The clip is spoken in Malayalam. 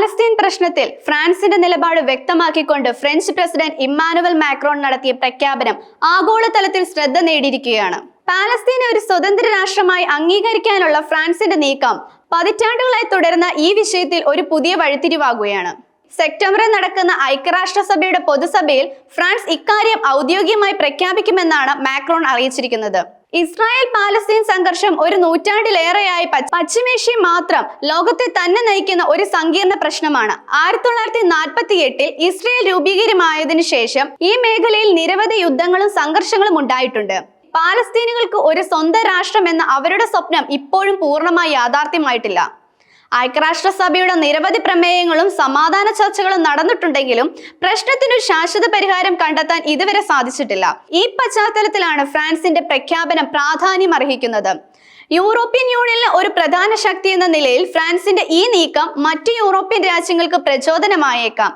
പാലസ്തീൻ പ്രശ്നത്തിൽ ഫ്രാൻസിന്റെ നിലപാട് വ്യക്തമാക്കിക്കൊണ്ട് ഫ്രഞ്ച് പ്രസിഡന്റ് ഇമ്മാനുവൽ മാക്രോൺ നടത്തിയ പ്രഖ്യാപനം ആഗോളതലത്തിൽ ശ്രദ്ധ നേടിയിരിക്കുകയാണ്. പാലസ്തീനെ ഒരു സ്വതന്ത്ര രാഷ്ട്രമായി അംഗീകരിക്കാനുള്ള ഫ്രാൻസിന്റെ നീക്കം പതിറ്റാണ്ടുകളായി തുടരുന്ന ഈ വിഷയത്തിൽ ഒരു പുതിയ വഴിത്തിരിവാകുകയാണ്. സെപ്റ്റംബറിൽ നടക്കുന്ന ഐക്യരാഷ്ട്രസഭയുടെ പൊതുസഭയിൽ ഫ്രാൻസ് ഇക്കാര്യം ഔദ്യോഗികമായി പ്രഖ്യാപിക്കുമെന്നാണ് മാക്രോൺ അറിയിച്ചിരിക്കുന്നത്. ഇസ്രായേൽ പാലസ്തീൻ സംഘർഷം ഒരു നൂറ്റാണ്ടിലേറെയായി പശ്ചിമേഷ്യ മാത്രം ലോകത്തെ തന്നെ നയിക്കുന്ന ഒരു സങ്കീർണ പ്രശ്നമാണ്. 1948 ഇസ്രായേൽ രൂപീകരമായതിനു ശേഷം ഈ മേഖലയിൽ നിരവധി യുദ്ധങ്ങളും സംഘർഷങ്ങളും ഉണ്ടായിട്ടുണ്ട്. പാലസ്തീനികൾക്ക് ഒരു സ്വന്തം രാഷ്ട്രം എന്ന അവരുടെ സ്വപ്നം ഇപ്പോഴും പൂർണ്ണമായി യാഥാർത്ഥ്യമായിട്ടില്ല. ഐക്യരാഷ്ട്രസഭയുടെ നിരവധി പ്രമേയങ്ങളും സമാധാന ചർച്ചകളും നടന്നിട്ടുണ്ടെങ്കിലും പ്രശ്നത്തിനൊരു ശാശ്വത പരിഹാരം കണ്ടെത്താൻ ഇതുവരെ സാധിച്ചിട്ടില്ല. ഈ പശ്ചാത്തലത്തിലാണ് ഫ്രാൻസിന്റെ പ്രഖ്യാപനം പ്രാധാന്യം അർഹിക്കുന്നത്. യൂറോപ്യൻ യൂണിയനിലെ ഒരു പ്രധാന ശക്തി എന്ന നിലയിൽ ഫ്രാൻസിന്റെ ഈ നീക്കം മറ്റു യൂറോപ്യൻ രാജ്യങ്ങൾക്ക് പ്രചോദനമായേക്കാം.